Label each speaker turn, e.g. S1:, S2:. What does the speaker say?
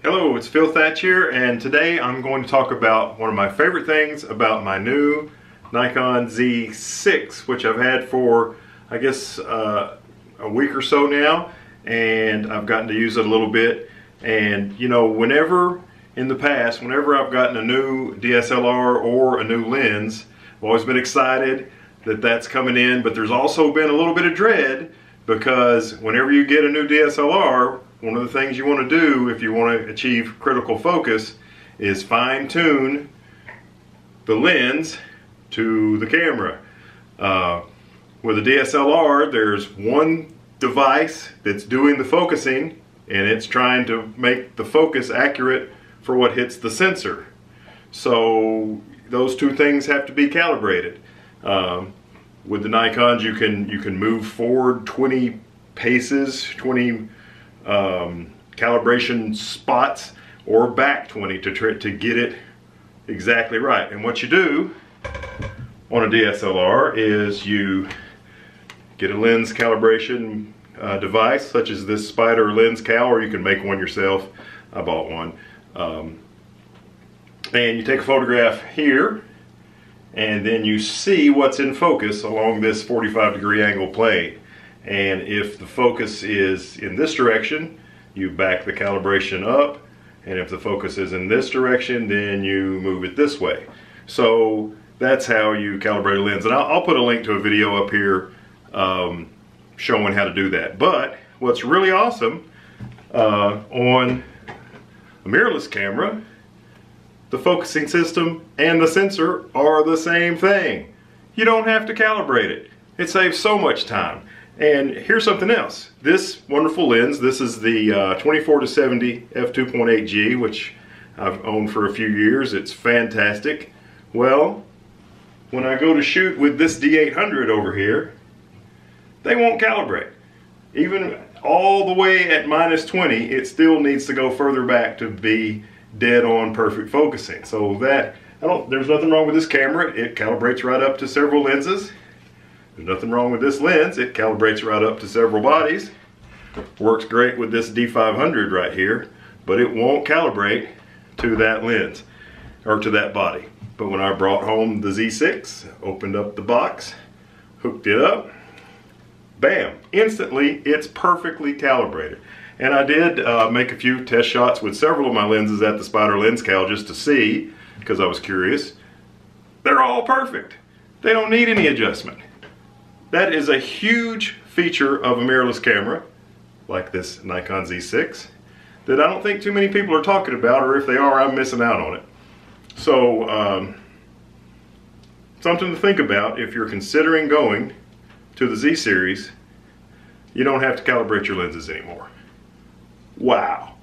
S1: Hello, it's Phil Thatch here, and today I'm going to talk about one of my favorite things about my new Nikon Z6, which I've had for, I guess, a week or so now, and I've gotten to use it a little bit. And you know, whenever in the past, whenever I've gotten a new DSLR or a new lens, I've always been excited that that's coming in, but there's also been a little bit of dread, because whenever you get a new DSLR, one of the things you want to do if you want to achieve critical focus is fine-tune the lens to the camera. With a DSLR, there's one device that's doing the focusing, and it's trying to make the focus accurate for what hits the sensor. So those two things have to be calibrated. With the Nikons, you can move forward 20 paces, 20 calibration spots, or back 20 to get it exactly right. And what you do on a DSLR is you get a lens calibration device, such as this Spider lens cal, or you can make one yourself. I bought one. And you take a photograph here, and then you see what's in focus along this 45-degree angle plane. And if the focus is in this direction, you back the calibration up, and if the focus is in this direction, then you move it this way. So that's how you calibrate a lens, and I'll put a link to a video up here showing how to do that. But what's really awesome, on a mirrorless camera, the focusing system and the sensor are the same thing. You don't have to calibrate it. It saves so much time. And here's something else. This wonderful lens, this is the 24-70 f2.8G, which I've owned for a few years. It's fantastic. Well, when I go to shoot with this D800 over here, they won't calibrate. Even all the way at -20, it still needs to go further back to be dead on perfect focusing. So that, there's nothing wrong with this camera. It calibrates right up to several lenses. There's nothing wrong with this lens. It calibrates right up to several bodies. Works great with this D500 right here, but it won't calibrate to that lens or to that body. But when I brought home the Z6, opened up the box, hooked it up, bam, instantly it's perfectly calibrated. And I did make a few test shots with several of my lenses at the Spider lens cal just to see, because I was curious. They're all perfect. They don't need any adjustment. That is a huge feature of a mirrorless camera, like this Nikon Z6, that I don't think too many people are talking about, or if they are, I'm missing out on it. So, something to think about if you're considering going to the Z series. You don't have to calibrate your lenses anymore. Wow.